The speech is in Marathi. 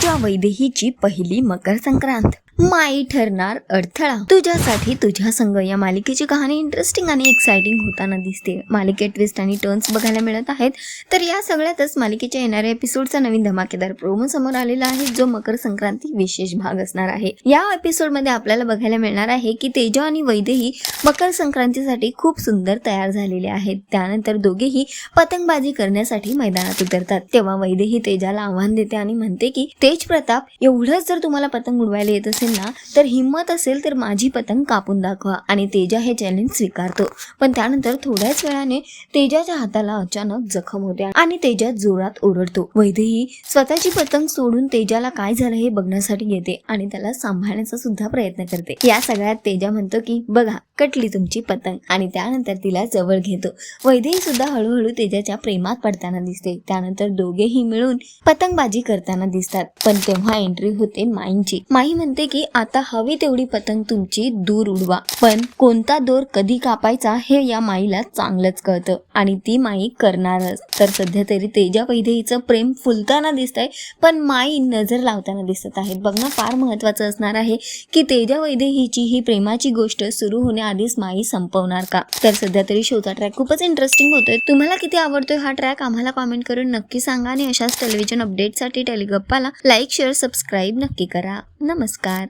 तेजा वैदेहीची पहिली मकर संक्रांत, माई ठरणार अडथळा. तुझ्यासाठी तुझ्या संग या मालिकेची कहाणी इंटरेस्टिंग आणि एक्साइटिंग होताना दिसते. मालिकेत ट्विस्ट आणि टर्न्स बघायला मिळत आहेत. तर या सगळ्यातच मालिकेच्या येणाऱ्या एपिसोडचा नवीन धमाकेदार प्रोमो समोर आलेला आहे, जो मकर संक्रांती विशेष भाग असणार आहे. या एपिसोडमध्ये आपल्याला बघायला मिळणार आहे की तेजा आणि वैदेही मकर संक्रांतीसाठी खूप सुंदर तयार झालेले आहेत. त्यानंतर दोघेही पतंगबाजी करण्यासाठी मैदानात उतरतात. तेव्हा वैदेही तेजाला आव्हान देते आणि म्हणते की तेज प्रताप, एवढंच जर तुम्हाला पतंग उडवायला येत असेल ना, तर हिम्मत असेल तर माझी पतंग कापून दाखवा. आणि तेजा हे चॅलेंज स्वीकारतो. पण त्यानंतर थोड्याच वेळाने तेजाच्या हाताला अचानक जखम होते आणि तेजा जोरात ओरडतो. वैदेही स्वतःची पतंग सोडून तेजाला काय झालं हे बघण्यासाठी येते आणि त्याला सांभाळण्याचा सुद्धा प्रयत्न करते. या सगळ्यात तेजा म्हणतो की बघा, कटली तुमची पतंग, आणि त्यानंतर तिला जवळ घेतो. वैदेही सुद्धा हळूहळू तेजाच्या प्रेमात पडताना दिसते. त्यानंतर दोघेही मिळून पतंगबाजी करताना दिसतात. पण तेव्हा एंट्री होते माईंची. माई म्हणते की आता हवी तेवढी पतंग तुमची दूर उडवा, पण कोणता दोर कधी कापायचा हे या माईला चांगलंच कळतं आणि ती माई करणारच. तर सध्या तरी तेजा वैदेहीचं प्रेम फुलताना दिसतंय, पण माई नजर लावताना दिसत आहेत. बघणं फार महत्वाचं असणार आहे की तेजा वैदेहीची ही प्रेमाची गोष्ट सुरू होण्याआधीच माई संपवणार का. तर सध्या तरी शोचा ट्रॅक खूपच इंटरेस्टिंग होतोय. तुम्हाला किती आवडतोय हा ट्रॅक आम्हाला कॉमेंट करून नक्की सांगा आणि अशाच टेलिव्हिजन अपडेटसाठी टेलिगप्पाला लाईक, शेअर, सबस्क्राईब नक्की करा. नमस्कार.